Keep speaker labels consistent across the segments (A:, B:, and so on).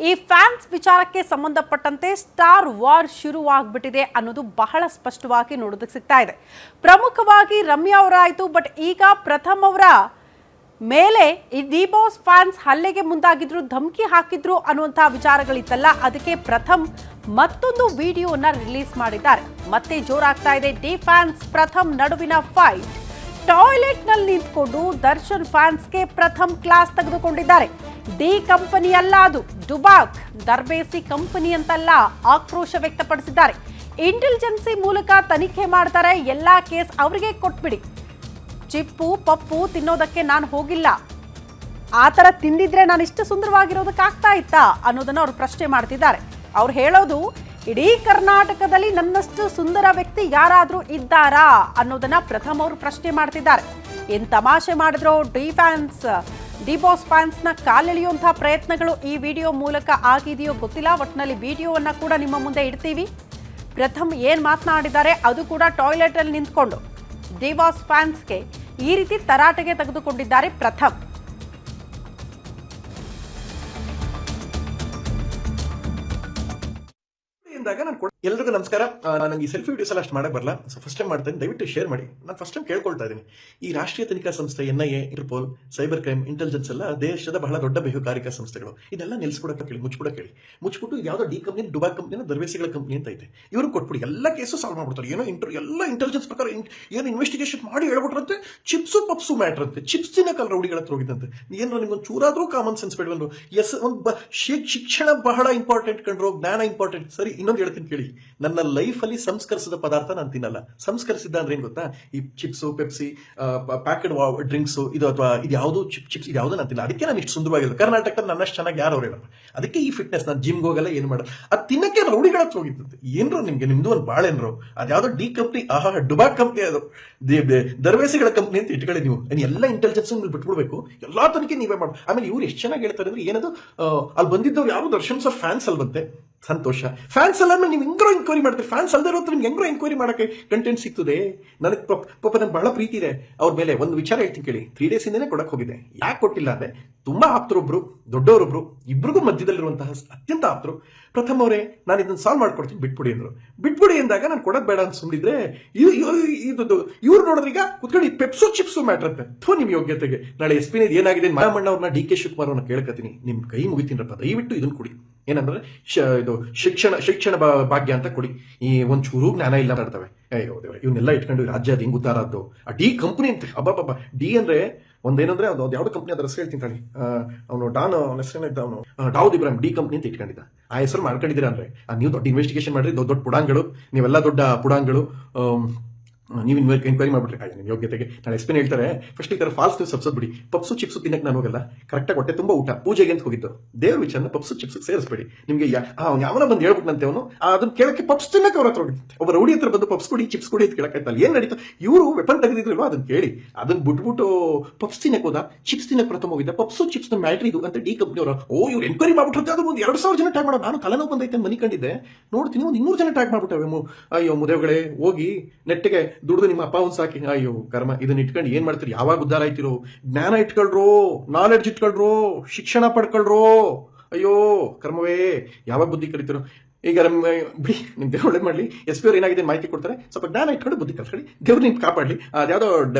A: ಈ ಫ್ಯಾನ್ಸ್ ವಿಚಾರಕ್ಕೆ ಸಂಬಂಧಪಟ್ಟಂತೆ ಸ್ಟಾರ್ ವಾರ್ ಶುರುವಾಗ್ಬಿಟ್ಟಿದೆ ಅನ್ನೋದು ಬಹಳ ಸ್ಪಷ್ಟವಾಗಿ ನೋಡೋದಕ್ಕೆ ಸಿಗ್ತಾ ಇದೆ. ಪ್ರಮುಖವಾಗಿ ರಮ್ಯಾ ಅವರಾಯಿತು, ಬಟ್ ಈಗ ಪ್ರಥಮ್ ಅವರ ಮೇಲೆ ಈ ಡಿ ಬಾಸ್ ಫ್ಯಾನ್ಸ್ ಹಲ್ಲೆಗೆ ಮುಂದಾಗಿದ್ರು, ಧಮಕಿ ಹಾಕಿದ್ರು ಅನ್ನುವಂತಹ ವಿಚಾರಗಳಿತ್ತಲ್ಲ, ಅದಕ್ಕೆ ಪ್ರಥಮ್ ಮತ್ತೊಂದು ವಿಡಿಯೋನ ರಿಲೀಸ್ ಮಾಡಿದ್ದಾರೆ. ಮತ್ತೆ ಜೋರಾಗ್ತಾ ಇದೆ ಡಿ ಫ್ಯಾನ್ಸ್ ಪ್ರಥಮ್ ನಡುವಿನ ಫೈಟ್. ಟಾಯ್ಲೆಟ್ ನಲ್ಲಿ ನಿಂತ್ಕೊಂಡು ದರ್ಶನ್ ಫ್ಯಾನ್ಸ್ಗೆ ಪ್ರಥಮ್ ಕ್ಲಾಸ್ ತೆಗೆದುಕೊಂಡಿದ್ದಾರೆ. ಡಿ ಕಂಪನಿ ಅಲ್ಲ, ಅದು ಡುಬಾಕ್ ದರ್ಬೇಸಿ ಕಂಪನಿ ಅಂತಲ್ಲ ಆಕ್ರೋಶ ವ್ಯಕ್ತಪಡಿಸಿದ್ದಾರೆ. ಇಂಟೆಲಿಜೆನ್ಸಿ ಮೂಲಕ ತನಿಖೆ ಮಾಡ್ತಾರೆ, ಎಲ್ಲಾ ಕೇಸ್ ಅವರಿಗೆ ಕೊಟ್ಬಿಡಿ. ಚಿಪ್ಪು ಪಪ್ಪು ತಿನ್ನೋದಕ್ಕೆ ನಾನು ಹೋಗಿಲ್ಲ, ಆ ಥರ ತಿಂದಿದ್ರೆ ನಾನು ಇಷ್ಟು ಸುಂದರವಾಗಿರೋದಕ್ಕಾಗ್ತಾ ಇತ್ತಾ ಅನ್ನೋದನ್ನ ಅವ್ರು ಪ್ರಶ್ನೆ ಮಾಡ್ತಿದ್ದಾರೆ. ಅವ್ರು ಹೇಳೋದು, ಇಡೀ ಕರ್ನಾಟಕದಲ್ಲಿ ನನ್ನಷ್ಟು ಸುಂದರ ವ್ಯಕ್ತಿ ಯಾರಾದರೂ ಇದ್ದಾರಾ ಅನ್ನೋದನ್ನ ಪ್ರಥಮ್ ಅವರು ಪ್ರಶ್ನೆ ಮಾಡ್ತಿದ್ದಾರೆ. ಏನ್ ತಮಾಷೆ ಮಾಡಿದ್ರು ಡಿ ಬಾಸ್ ಫ್ಯಾನ್ಸ್ನ ಕಾಲೆಳೆಯುವಂತಹ ಪ್ರಯತ್ನಗಳು ಈ ವಿಡಿಯೋ ಮೂಲಕ ಆಗಿದೆಯೋ ಗೊತ್ತಿಲ್ಲ. ಒಟ್ಟಿನಲ್ಲಿ ವಿಡಿಯೋವನ್ನ ಕೂಡ ನಿಮ್ಮ ಮುಂದೆ ಇಡ್ತೀವಿ. ಪ್ರಥಮ್ ಏನ್ ಮಾತನಾಡಿದ್ದಾರೆ ಅದು ಕೂಡ ಟಾಯ್ಲೆಟ್ ಅಲ್ಲಿ ನಿಂತ್ಕೊಂಡು ಡಿ ಬಾಸ್ ಫ್ಯಾನ್ಸ್ಗೆ ಈ ರೀತಿ ತರಾಟೆಗೆ ತೆಗೆದುಕೊಂಡಿದ್ದಾರೆ ಪ್ರಥಮ್.
B: ಎಲ್ರಿಗೂ ನಮಸ್ಕಾರ. ನನಗೆ ಈ ಸೆಲ್ಫಿ ವಿಡಿಯೋಸ್ ಎಲ್ಲ ಅಷ್ಟು ಮಾಡಕ್ ಬರಲ್ಲ, ಸೊ ಫಸ್ಟ್ ಟೈಮ್ ಮಾಡ್ತೇನೆ, ದಯವಿಟ್ಟು ಶೇರ್ ಮಾಡಿ. ನಾನು ಫಸ್ಟ್ ಟೈಮ್ ಕೇಳ್ಕೊಳ್ತಾ ಇದ್ದೀನಿ, ಈ ರಾಷ್ಟ್ರೀಯ ತನಿಖಾ ಸಂಸ್ಥೆ NIA, Interpol, cyber crime, intelligence ಎಲ್ಲ ದೇಶದ ಬಹಳ ದೊಡ್ಡ ಬಹುಕಾರಿಕಾ ಸಂಸ್ಥೆಗಳು. ಇದೆಲ್ಲ ನಿಲ್ಸ್ಬಿಡಕ್ಕೆ ಹೇಳಿ, ಮುಚ್ಚಿಬಿಡಕ್ಕೆ ಮುಚ್ಚಿಬಿಟ್ಟು ಯಾವ್ದೋ ಡಿ ಕಂಪ್ನಿ, ಡುಬಾಕ್ ಕಂಪ್ನಿ, ದರ್ವೇಸಿಗಳ ಕಂಪ್ನಿ ಅಂತ ಐತೆ, ಇವರು ಕೊಟ್ಬಿಡಿ, ಎಲ್ಲ ಕೇಸು ಸಾಲ್ವ್ ಮಾಡ್ಬಿಡ್ತಾರೆ. ಏನೋ ಎಲ್ಲ ಇಂಟೆಲಿಜೆನ್ಸ್ ಪ್ರಕಾರ ಏನು ಇನ್ವೆಸ್ಟಿಗೇಷನ್ ಮಾಡಿ ಹೇಳ್ಬಿಟ್ರಂತೆ, ಚಿಪ್ಸು ಪಪ್ಸು ಮ್ಯಾಟ್ರ್ ಅಂತೆ, ಚಿಪ್ಸ್ ತಿನ್ನಕಲ್ಲ ರೌಡಿಗಳ ಹತ್ರ ಹೋಗಿದ್ದಂತೆ. ಏನು ನಿಮ್ಗೊಂದು ಚೂರಾದ್ರೂ ಕಾಮನ್ ಸೆನ್ಸ್ ಬೇಡವಲ್ಲ? ಶಿಕ್ಷಣ ಬಹಳ ಇಂಪಾರ್ಟೆಂಟ್ ಕಂಡ್ರು, ಜ್ಞಾನ ಇಂಪಾರ್ಟೆಂಟ್. ಸರಿ, ಇನ್ನೊಂದು ಹೇಳ್ತೀನಿ ಕೇಳಿ, ನನ್ನ ಲೈಫಲ್ಲಿ ಸಂಸ್ಕರಿಸಿದ ಪದಾರ್ಥ ನಾನು ತಿನ್ನಲ್ಲ. ಸಂಸ್ಕರಿಸಿದ್ದ ಅಂದ್ರೆ ಏನ್ ಗೊತ್ತಾ? ಈ ಚಿಪ್ಸು, ಪೆಪ್ಸಿ, ಪ್ಯಾಕೆಟ್ ಡ್ರಿಂಕ್ಸ್, ಇದು ಅಥವಾ ಇದು ಯಾವುದು ಚಿಪ್ಸ್, ಇದು ಯಾವುದು ನಾನು ತಿನ್ನಲ್ಲ. ಅದಕ್ಕೆ ನಾನು ಇಷ್ಟು ಸುಂದರವಾಗಿಲ್ಲ. ಕರ್ನಾಟಕದಲ್ಲಿ ನನ್ನಷ್ಟು ಚೆನ್ನಾಗಿ ಯಾರು ಇರಲ್ಲ. ಅದಕ್ಕೆ ಈ ಫಿಟ್ನೆಸ್, ನಾನು ಜಿಮ್ಗೆ ಹೋಗಲ್ಲ, ಏನು ಮಾಡಲ್ಲ. ಅದು ತಿನ್ನಕ್ಕೆ ರೌಡಿಗಳ ಹತ್ರ ಹೋಗಿದ್ದು. ಏನ್ರು ನಿಮ್ದು ಒಂದು ಬಾಳೆನ್ರು, ಅದ್ಯಾವುದೋ ಡಿ ಕಂಪ್ನಿ, ಡುಬಾಕ್ ಕಂಪ್ನಿ, ಅದು ದರ್ವೇಸಿಗಳ ಕಂಪ್ನಿ ಅಂತ ಇಟ್ಕೊಳ್ಳಿ. ನೀವು ಎಲ್ಲ ಇಂಟೆಲಿಜೆನ್ಸ್ ಬಿಟ್ಬಿಡ್ಬೇಕು, ಎಲ್ಲಾ ತನಿಖೆ ನೀವೇ ಮಾಡು. ಆಮೇಲೆ ಇವ್ರು ಎಷ್ಟು ಚೆನ್ನಾಗಿ ಹೇಳ್ತಾರೆ ಅಂದ್ರೆ, ಏನದು ಅಲ್ಲಿ ಬಂದಿದ್ದವ್ರು ಯಾರು ದರ್ಶನ್ ಸರ್ ಫ್ಯಾನ್ಸ್ ಅಲ್ಲಿ ಬಂತೆ, ಸಂತೋಷ. ಫ್ಯಾನ್ಸ್ ಅಲ್ಲ ನೀವು ಹೆಂಗ್ರೋ ಎನ್ಕ್ವೈರಿ ಮಾಡ್ತೀರಿ, ಫ್ಯಾನ್ಸ್ ಅಲ್ದೇ ಇರೋ ನಿಮ್ಗೆ ಹೆಂಗ್ರೋ ಎನ್ಕ್ವೈರಿ ಮಾಡಕ್ಕೆ ಕಂಟೆಂಟ್ ಸಿಗ್ತದೆ. ನನಗೆ ಪಾಪ ನನಗೆ ಬಹಳ ಪ್ರೀತಿ ಇದೆ ಅವ್ರ ಮೇಲೆ. ಒಂದು ವಿಚಾರ ಹೇಳ್ತೀನಿ ಕೇಳಿ, 3 days ಇಂದನೇ ಕೊಡಕ್ಕೆ ಹೋಗಿದೆ. ಯಾಕೆ ಕೊಟ್ಟಿಲ್ಲ ಅಂದ್ರೆ, ತುಂಬಾ ಆಪ್ತರೊಬ್ರು, ದೊಡ್ಡವರೊಬ್ರು, ಇಬ್ರಿಗೂ ಮಧ್ಯದಲ್ಲಿರುವಂತಹ ಅತ್ಯಂತ ಆಪ್ತರು, ಪ್ರಥಮ್ ಅವರೇ ನಾನು ಇದನ್ನ ಸಾಲ್ವ್ ಮಾಡ್ಕೊಡ್ತೀನಿ, ಬಿಟ್ಬಿಡಿ ಅಂದ್ರು. ಬಿಟ್ಬಿಡಿ ಅಂದಾಗ ನಾನು ಕೊಡೋದು ಬೇಡ ಅಂತ ಸುಮ್ಮನಿದ್ರೆ, ಇವ್ರು ನೋಡಿದ್ರೀಗ ಕುತ್ಕೊಂಡು ಪೆಪ್ಸು ಚಿಪ್ಸು ಮ್ಯಾಟ್ರ್ ಅಂತ. ನಿಮ್ ಯೋಗ್ಯತೆಗೆ ನಾಳೆ SP ಏನಾಗಿದೆ, ಮಾಯಮಣ್ಣ ಅವ್ರನ್ನ DK ಶಿವಕುಮಾರ್ ಅವ್ರನ್ನ ಕೇಳ್ಕತೀನಿ, ನಿಮ್ ಕೈ ಮುಗಿತೀನಪ್ಪ, ದಯವಿಟ್ಟು ಇದನ್ನ ಕೊಡಿ. ಏನಂದ್ರೆ ಇದು ಶಿಕ್ಷಣ ಭಾಗ್ಯ ಅಂತ ಕೊಡಿ. ಈ ಒಂಚೂರು ಜ್ಞಾನ ಇಲ್ಲ ಮಾಡ್ತವೆ. ಅಯ್ಯೋ ದೇವ್ರೆ, ಇವನ್ನೆಲ್ಲ ಇಟ್ಕೊಂಡು ರಾಜ್ಯ ಅದು ಹಿಂಗ್ ಉದ್ದಾರದ್ದು. ಆ ಡಿ ಕಂಪನಿ ಅಂತ, ಅಬ್ಬಾಬಾಬಾ, ಡಿ ಅಂದ್ರೆ ಒಂದೇನಂದ್ರೆ ಅದು ಯಾವ್ದು ಕಂಪ್ನಿ, ಅದ್ರ ಹೆಸರು ಹೇಳ್ತೀನಿ ತಾಳಿ. ಅವನು ಡಾನ್, ಅವನ ಹೆಸರೇನಿದ್ದ, ಅವನು ದಾವೂದ್ ಇಬ್ರಾಹಿಂ, ಡಿ ಕಂಪ್ನಿ ಅಂತ ಇಟ್ಕೊಂಡಿದ್ದ. ಆ ಹೆಸರು ಮಾಡ್ಕೊಂಡಿದ್ದೀರಾ ಅಂದ್ರೆ, ನೀವು ದೊಡ್ಡ ಇನ್ವೆಸ್ಟಿಗೇಷನ್ ಮಾಡ್ರಿ, ದೊಡ್ಡ ಪುಡಾಂಗಳು, ನೀವೆಲ್ಲ ದೊಡ್ಡ ಪುಡಾಂಗಳು, ನೀವು ಎನ್ಕ್ವೈರಿ ಮಾಡ್ಬಿಟ್ರಿ ನಿಮ್ಮ ಯೋಗ್ಯತೆಗೆ. ನಾನು SP ಹೇಳ್ತಾರೆ, ಫಸ್ಟ್ ಈ ತರ ಫಾಲ್ಸ್ ನ್ಯೂಸ್ ಸಬ್ಸದ್ ಬಿಡಿ. ಪಪ್ಸು ಚಿಪ್ಸು ತಿನ್ನಕ್ಕೆ ನಾನು ಹೋಗಲ್ಲ, ಕರೆಕ್ಟಾಗಿ ಹೊಟ್ಟೆ ತುಂಬಾ ಊಟ, ಪೂಜೆಗೆ ಅಂತ ಹೋಗಿದ್ದು. ದೇವ್ರ ವಿಚಾರನ ಪಪ್ಸು ಚಿಪ್ಸ್ ಸೇರಿಸ್ಬೇಡಿ. ನಿಮ್ಗೆ ಯಾವನ ಬಂದು ಹೇಳ್ಬಿಟ್ಟಂತೆ, ಅವನು ಅದನ್ನ ಕೇಳಕ್ಕೆ ಪಪ್ಸ್ ತಿನ್ನಕ್ಕೆ ಅವ್ರ ಹತ್ರ ಹೋಗಿದ್ದೆ. ಒಬ್ಬ ರೌಡಿ ಹತ್ರ ಬಂದು ಪಪ್ಸ್ ಕೊಡಿ, ಚಿಪ್ಸ್ ಕೊಡಿ ಅಂತ ಕೇಳಕ್ಕಾಯ್ತಲ್ಲ, ಏನ್ ನಡೀತು? ಇವರು ವೆಪನ್ ತೆಗೆದಿದ್ರಲ್ವಾ, ಅದನ್ನ ಕೇಳಿ, ಅದನ್ನ ಬಿಟ್ಬಿಟ್ಟು ಪಪ್ಸ್ ತಿನ್ನಕ್ಕೆ ಹೋದ, ಚಿಪ್ಸ್ ತಿನ್ನಕ್ಕೆ ಪ್ರಥಮ ಹೋಗಿದ್ದ. ಪಪ್ಸು ಚಿಪ್ಸ್ ನ ಮ್ಯಾಟ್ರ್ ಇದು ಅಂತ ಡಿ ಕಂಪ್ನಿ ಅವರು. ಇವ್ರು ಎನ್ಕ್ವೈರಿ ಮಾಡ್ಬಿಟ್ರೆ ಅದು ಒಂದು 2,000 ಜನ ಟ್ಯಾಗ್ ಮಾಡೋದು. ನಾನು ತಲೆನೋವು ಬಂದೈತೆ ಮನಿ ಕಂಡಿದ್ದೆ, ನೋಡ್ತೀನಿ ಒಂದು 200 ಜನ ಟ್ಯಾಗ್ ಮಾಡ್ಬಿಟ್ಟವೆ. ಅಯ್ಯೋ ಮುದೇವ್ಗಳೇ, ಹೋಗಿ ನೆಟ್ಟಿಗೆ ದುಡ್ದು ನಿಮ್ಮ ಅಪ್ಪ ಒಂದು ಸಾಕಿ. ಅಯ್ಯೋ ಕರ್ಮ, ಇದನ್ನ ಇಟ್ಕೊಂಡು ಏನ್ ಮಾಡ್ತೀರಿ? ಯಾವಾಗ ಉದ್ದಾರ ಆಯ್ತಿರೋ? ಜ್ಞಾನ ಇಟ್ಕೊಳ್ರೋ, ನಾಲೆಡ್ಜ್ ಇಟ್ಕೊಳ್ರೋ, ಶಿಕ್ಷಣ ಪಡ್ಕೊಳ್ರೋ. ಅಯ್ಯೋ ಕರ್ಮವೇ, ಯಾವಾಗ ಬುದ್ಧಿ ಕಲಿತಿರೋ? ಈಗ ಬಿಡಿ, ನಿಮ್ ದೇವ್ರು ಒಳ್ಳೇದ್ ಮಾಡ್ಲಿ. SP ಅವ್ರು ಏನಾಗಿದೆ ಮಾಹಿತಿ ಕೊಡ್ತಾರೆ, ಸ್ವಲ್ಪ ಜ್ಞಾನ ಇಟ್ಕೊಂಡು ಬುದ್ಧಿ ಕಲ್ತ್ಕೊಳ್ಳಿ, ದೇವ್ರು ನಿಮ್ಗೆ ಕಾಪಾಡ್ಲಿ. ಅದ್ಯಾವುದೋ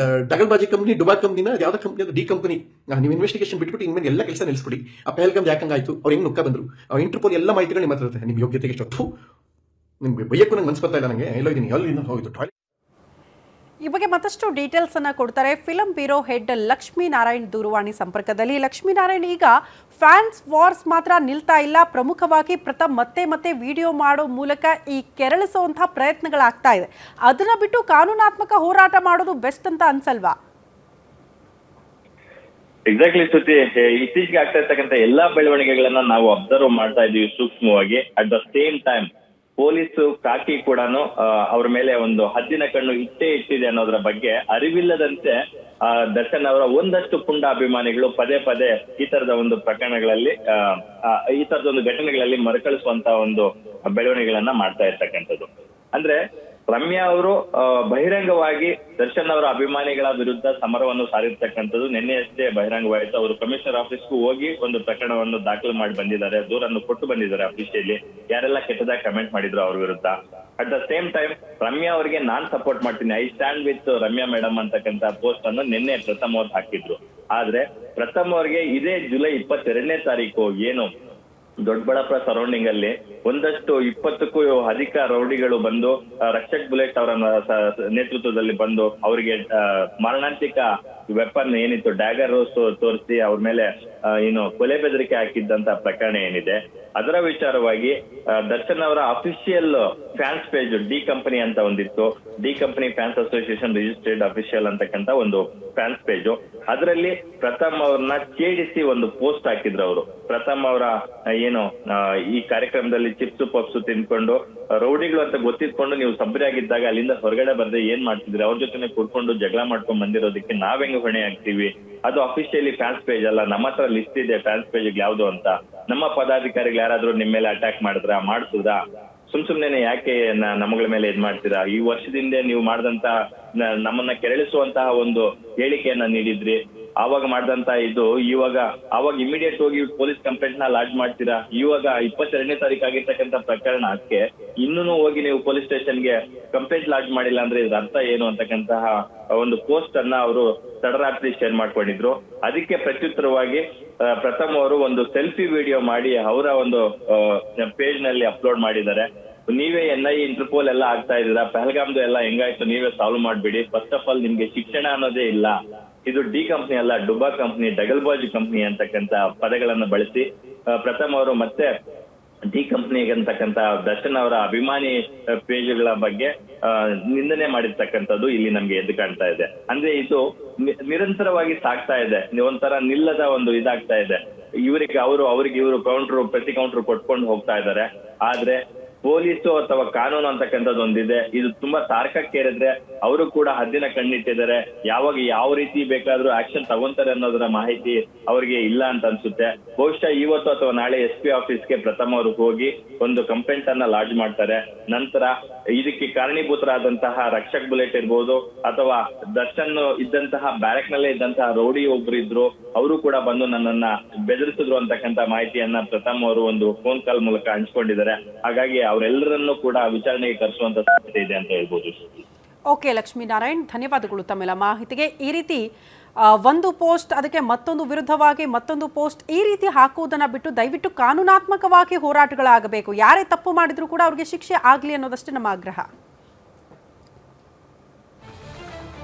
B: ಡಗಲ್ಬಾಜಿ ಕಂಪ್ನಿ, ಡುಬಾಕ್ ಕಂಪ್ನಿನ ಯಾವ್ದೋ ಕಂಪ್ನಿ, ಅದು ಡಿ ಕಂಪ್ನಿ. ನೀವು ಇನ್ವೆಸ್ಟಿಗೇಷನ್ ಬಿಟ್ಬಿಟ್ಟು ಇನ್ಮೇಲೆ ಎಲ್ಲ ಕೆಲಸ ನಿಲ್ಲಿಸ್ಬಿಡಿ. ಆ ಪೆಹಲ್ಗಮ್ ಯಾಕಂಗಾಯ್ತು, ಅವ್ರು ಹೆಂಗ್ ನುಕ್ಕ ಬಂದ್ರು, ಇಂಟರ್ಪೋಲ್ ಎಲ್ಲ ಮಾಹಿತಿಗಳು ನಿಮ್ಮ ಹತ್ರ ಇರುತ್ತೆ. ನಿಮ್ ಯೋಗ್ಯತೆಗೆ ಎಷ್ಟು ನಿಮ್ಗೆ ಬೈಯಕ್ಕೂ ನಂಗೆ ಮನ್ಸ್ ಬರ್ತಾ ಇಲ್ಲ. ನನಗೆ ಎಲ್ಲೋ ಇದೀನಿ, ಅಲ್ಲಿ ಹೋಗಿದ್ದು ಟಾಯ್ಲೆಟ್.
A: ಈ ಬಗ್ಗೆ ಮತ್ತಷ್ಟು ಡೀಟೇಲ್ಸ್ ಅನ್ನ ಕೊಡ್ತಾರೆ ಫಿಲಂ ಬ್ಯೂರೋ ಹೆಡ್ ಲಕ್ಷ್ಮೀನಾರಾಯಣ್ ದೂರವಾಣಿ ಸಂಪರ್ಕದಲ್ಲಿ. ಲಕ್ಷ್ಮೀನಾರಾಯಣ್, ಈಗ ಫ್ಯಾನ್ಸ್ ವಾರ್ಸ್ ಮಾತ್ರ ನಿಲ್ತಾ ಇಲ್ಲ, ಪ್ರಮುಖವಾಗಿ ಪ್ರಥಮ್ ಮತ್ತೆ ವಿಡಿಯೋ ಮಾಡೋ ಮೂಲಕ ಈ ಕೆರಳಿಸುವಂತಹ ಪ್ರಯತ್ನಗಳಾಗ್ತಾ ಇದೆ. ಅದನ್ನ ಬಿಟ್ಟು ಕಾನೂನಾತ್ಮಕ ಹೋರಾಟ ಮಾಡೋದು ಬೆಸ್ಟ್ ಅಂತ ಅನ್ಸಲ್ವಾ?
C: ಎಕ್ಸಾಕ್ಟ್ಲಿ ಶ್ರುತಿ, ಇತ್ತೀಚೆಗೆ ಆಗ್ತಾ ಇರ್ತಕ್ಕಂಥ ಎಲ್ಲಾ ಬೆಳವಣಿಗೆಗಳನ್ನ ನಾವು ಅಬ್ಸರ್ವ್ ಮಾಡ್ತಾ ಇದೀವಿ ಸೂಕ್ಷ್ಮವಾಗಿ. At the same time police ಕಾಕಿ ಕೂಡ ಅವ್ರ ಮೇಲೆ ಒಂದು ಹದ್ದಿನ ಕಣ್ಣು ಇಟ್ಟಿದೆ ಅನ್ನೋದ್ರ ಬಗ್ಗೆ ಅರಿವಿಲ್ಲದಂತೆ ದರ್ಶನ್ ಅವರ ಒಂದಷ್ಟು ಪುಂಡ ಅಭಿಮಾನಿಗಳು ಪದೇ ಈ ತರದ ಒಂದು ಪ್ರಕರಣಗಳಲ್ಲಿ, ಈ ತರದ ಒಂದು ಘಟನೆಗಳಲ್ಲಿ ಮರುಕಳಿಸುವಂತ ಒಂದು ಬೆಳವಣಿಗೆಗಳನ್ನ ಮಾಡ್ತಾ ಇರ್ತಕ್ಕಂಥದ್ದು. ಅಂದ್ರೆ ರಮ್ಯಾ ಅವರು ಬಹಿರಂಗವಾಗಿ ದರ್ಶನ್ ಅವರ ಅಭಿಮಾನಿಗಳ ವಿರುದ್ಧ ಸಮರವನ್ನು ಸಾರಿರ್ತಕ್ಕಂಥದ್ದು ನಿನ್ನೆಯಷ್ಟೇ ಬಹಿರಂಗವಾಯಿತು. ಅವರು ಕಮಿಷನರ್ ಆಫೀಸ್ಗೂ ಹೋಗಿ ಒಂದು ಪ್ರಕರಣವನ್ನು ದಾಖಲು ಮಾಡಿ ಬಂದಿದ್ದಾರೆ, ದೂರನ್ನು ಕೊಟ್ಟು ಬಂದಿದ್ದಾರೆ ಅಫಿಷಿಯಲಿ, ಯಾರೆಲ್ಲ ಕೆಟ್ಟದಾಗಿ ಕಮೆಂಟ್ ಮಾಡಿದ್ರು ಅವ್ರ ವಿರುದ್ಧ. At the same time Ramya ಅವರಿಗೆ ನಾನ್ ಸಪೋರ್ಟ್ ಮಾಡ್ತೀನಿ, I stand with Ramya madam ಅಂತಕ್ಕಂಥ ಪೋಸ್ಟ್ ಅನ್ನು ನಿನ್ನೆ ಪ್ರಥಮ್ ಅವ್ರು ಹಾಕಿದ್ರು. ಆದ್ರೆ ಪ್ರಥಮ್ ಅವ್ರಿಗೆ ಇದೇ ಜುಲೈ 22ನೇ ತಾರೀಕು ಏನು ದೊಡ್ಡಬಳ್ಳಾಪುರ ಸರೌಂಡಿಂಗ್ ಅಲ್ಲಿ ಒಂದಷ್ಟು 20ಕ್ಕೂ ಅಧಿಕ ರೌಡಿಗಳು ಬಂದು ರಕ್ಷಕ್ ಬುಲೆಟ್ ಅವರ ನೇತೃತ್ವದಲ್ಲಿ ಬಂದು ಅವರಿಗೆ ಮಾರಣಾಂತಿಕ ವೆಪನ್ ಏನಿತ್ತು ಡ್ಯಾಗರ್ ತೋರಿಸಿ ಅವ್ರ ಮೇಲೆ ಏನು ಕೊಲೆ ಬೆದರಿಕೆ ಹಾಕಿದ್ದಂತ ಪ್ರಕರಣ ಏನಿದೆ, ಅದರ ವಿಚಾರವಾಗಿ ದರ್ಶನ್ ಅವರ official fans page D company ಅಂತ ಒಂದಿತ್ತು, D company fans association registered official ಅಂತಕ್ಕಂತ ಒಂದು ಫ್ಯಾನ್ಸ್ ಪೇಜ್, ಅದರಲ್ಲಿ ಪ್ರಥಮ್ ಅವ್ರನ್ನ ಛೇಡಿಸಿ ಒಂದು ಪೋಸ್ಟ್ ಹಾಕಿದ್ರು ಅವರು. ಪ್ರಥಮ್ ಅವರ ಏನು ಈ ಕಾರ್ಯಕ್ರಮದಲ್ಲಿ ಚಿಪ್ಸ್ ಪಪ್ಸ್ ತಿನ್ಕೊಂಡು ರೌಡಿಗಳು ಅಂತ ಗೊತ್ತಿದ್ಕೊಂಡು ನೀವು ಸಭ್ಯರಾಗಿದ್ದಾಗ ಅಲ್ಲಿಂದ ಹೊರಗಡೆ ಬರ್ದೆ ಏನ್ ಮಾಡ್ತಿದ್ರಿ, ಅವ್ರ ಜೊತೆ ಕೂತ್ಕೊಂಡು ಜಗಳ ಮಾಡ್ಕೊಂಡ್ ಬಂದಿರೋದಕ್ಕೆ ನಾವ್ ಹೆಂಗ್ ಹೊಣೆ ಆಗ್ತೀವಿ, ಅದು ಅಫಿಷಿಯಲಿ ಫ್ಯಾನ್ಸ್ ಪೇಜ್ ಅಲ್ಲ, ನಮ್ಮ ಹತ್ರ ಲಿಸ್ಟ್ ಇದೆ ಫ್ಯಾನ್ಸ್ ಪೇಜ್ ಯಾವ್ದು ಅಂತ, ನಮ್ಮ ಪದಾಧಿಕಾರಿಗಳು ಯಾರಾದ್ರೂ ನಿಮ್ ಮೇಲೆ ಅಟ್ಯಾಕ್ ಮಾಡಿಸುದಾ, ಸುಮ್ನೆ ಯಾಕೆ ನಮ್ಮಗಳ ಮೇಲೆ ಇದ್ ಮಾಡ್ತೀರಾ, ಈ ವರ್ಷದಿಂದ ನೀವು ಮಾಡಿದಂತ ನಮ್ಮನ್ನ ಕೆರಳಿಸುವಂತಹ ಒಂದು ಹೇಳಿಕೆಯನ್ನ ನೀಡಿದ್ರಿ, ಆವಾಗ ಮಾಡಿದಂತ ಇದು ಇವಾಗ ಅವಾಗ ಇಮಿಡಿಯೇಟ್ ಹೋಗಿ ಪೊಲೀಸ್ ಕಂಪ್ಲೇಂಟ್ ನ ಲಾಡ್ಜ್ ಮಾಡ್ತೀರಾ, ಇವಾಗ 22ನೇ ತಾರೀಕು ಆಗಿರ್ತಕ್ಕಂಥ ಪ್ರಕರಣಕ್ಕೆ ಇನ್ನೂ ಹೋಗಿ ನೀವು ಪೊಲೀಸ್ ಸ್ಟೇಷನ್ಗೆ ಕಂಪ್ಲೇಂಟ್ ಲಾಡ್ಜ್ ಮಾಡಿಲ್ಲ ಅಂದ್ರೆ ಇದ್ರ ಅರ್ಥ ಏನು ಅಂತಕ್ಕಂತಹ ಒಂದು ಪೋಸ್ಟ್ ಅನ್ನ ಅವರು ತಡರಾತ್ರಿ ಶೇರ್ ಮಾಡ್ಕೊಂಡಿದ್ರು. ಅದಕ್ಕೆ ಪ್ರತ್ಯುತ್ತರವಾಗಿ ಪ್ರಥಮ್ ಅವರು ಒಂದು ಸೆಲ್ಫಿ ವಿಡಿಯೋ ಮಾಡಿ ಅವರ ಒಂದು ಪೇಜ್ ನಲ್ಲಿ ಅಪ್ಲೋಡ್ ಮಾಡಿದ್ದಾರೆ. ನೀವೇ NIA ಇಂಟರ್ಪೋಲ್ ಎಲ್ಲ ಆಗ್ತಾ ಇದೀರಾ, ಪಹಲ್ಗಾಮ್ದು ಎಲ್ಲ ಹೆಂಗಾಯ್ತು ನೀವೇ ಸಾಲ್ವ್ ಮಾಡ್ಬಿಡಿ, ಫಸ್ಟ್ ಆಫ್ ಆಲ್ ನಿಮ್ಗೆ ಶಿಕ್ಷಣ ಅನ್ನೋದೇ ಇಲ್ಲ, ಇದು ಡಿ ಕಂಪ್ನಿ ಅಲ್ಲ ಡುಬಾ ಕಂಪ್ನಿ, ಡಗಲ್ಬಾಜ್ ಕಂಪ್ನಿ ಅಂತಕ್ಕಂತ ಪದಗಳನ್ನ ಬಳಸಿ ಪ್ರಥಮ್ ಅವರು ಮತ್ತೆ ಡಿ ಕಂಪ್ನಿಗೆ ಅಂತಕ್ಕಂತ ದರ್ಶನ್ ಅವರ ಅಭಿಮಾನಿ ಪೇಜ್ಗಳ ಬಗ್ಗೆ ನಿಂದನೆ ಮಾಡಿರ್ತಕ್ಕಂಥದ್ದು ಇಲ್ಲಿ ನಮ್ಗೆ ಎದ್ದು ಕಾಣ್ತಾ ಇದೆ. ಅಂದ್ರೆ ಇದು ನಿರಂತರವಾಗಿ ಸಾಗ್ತಾ ಇದೆ, ಒಂಥರ ನಿಲ್ಲದ ಒಂದು ಇದಾಗ್ತಾ ಇದೆ. ಅವ್ರಿಗೆ ಇವರು ಕೌಂಟ್ರು ಪ್ರತಿ ಕೌಂಟ್ರು ಕೊಟ್ಕೊಂಡು ಹೋಗ್ತಾ ಇದ್ದಾರೆ. ಆದ್ರೆ ಪೊಲೀಸು ಅಥವಾ ಕಾನೂನು ಅಂತಕ್ಕಂಥದ್ದು ಒಂದಿದೆ, ಇದು ತುಂಬಾ ತಾರಕಕ್ಕೇರಿದ್ರೆ ಅವರು ಕೂಡ ಹದ್ದಿನ ಕಣ್ಣಿಟ್ಟಿದ್ದಾರೆ, ಯಾವಾಗ ಯಾವ ರೀತಿ ಬೇಕಾದ್ರೂ ಆಕ್ಷನ್ ತಗೊಂತಾರೆ ಅನ್ನೋದರ ಮಾಹಿತಿ ಅವ್ರಿಗೆ ಇಲ್ಲ ಅಂತ ಅನ್ಸುತ್ತೆ. ಬಹುಶಃ ಇವತ್ತು ಅಥವಾ ನಾಳೆ SP ಆಫೀಸ್ಗೆ ಪ್ರಥಮ್ ಅವರು ಹೋಗಿ ಒಂದು ಕಂಪ್ಲೇಂಟ್ ಅನ್ನ ಲಾಡ್ಜ್ ಮಾಡ್ತಾರೆ. ನಂತರ ಇದಕ್ಕೆ ಕಾರಣೀಭೂತರಾದಂತಹ ರಕ್ಷಕ್ ಬುಲೆಟ್ ಇರ್ಬೋದು ಅಥವಾ ದರ್ಶನ್ ಇದ್ದಂತಹ ಬ್ಯಾರಕ್ ನಲ್ಲೇ ಇದ್ದಂತಹ ರೌಡಿ ಒಬ್ರು ಇದ್ರು, ಅವರು ಕೂಡ ಬಂದು ನನ್ನನ್ನ ಬೆದರಿಸಿದ್ರು ಅಂತಕ್ಕಂಥ ಮಾಹಿತಿಯನ್ನ ಪ್ರಥಮ್ ಅವರು ಒಂದು ಫೋನ್ ಕಾಲ್ ಮೂಲಕ ಹಂಚ್ಕೊಂಡಿದ್ದಾರೆ. ಹಾಗಾಗಿ ಅವರೆಲ್ಲರನ್ನೂ ಕೂಡ ವಿಚಾರಣೆಗೆ ಕರೆಸುವಂತ ಸಾಧ್ಯತೆ ಇದೆ ಅಂತ ಹೇಳ್ಬೋದು.
A: ಓಕೆ ಲಕ್ಷ್ಮೀನಾರಾಯಣ್, ಧನ್ಯವಾದಗಳು ತಮ್ಮೆಲ್ಲ ಮಾಹಿತಿಗೆ. ಈ ರೀತಿ ಒಂದು ಪೋಸ್ಟ್ ಅದಕ್ಕೆ ಮತ್ತೊಂದು ವಿರುದ್ಧವಾಗಿ ಮತ್ತೊಂದು ಪೋಸ್ಟ್ ಈ ರೀತಿ ಹಾಕುವುದನ್ನು ಬಿಟ್ಟು ದಯವಿಟ್ಟು ಕಾನೂನಾತ್ಮಕವಾಗಿ ಹೋರಾಟಗಳಾಗಬೇಕು. ಯಾರೇ ತಪ್ಪು ಮಾಡಿದ್ರು ಕೂಡ ಅವ್ರಿಗೆ ಶಿಕ್ಷೆ ಆಗಲಿ ಅನ್ನೋದಷ್ಟೇ ನಮ್ಮ ಆಗ್ರಹ.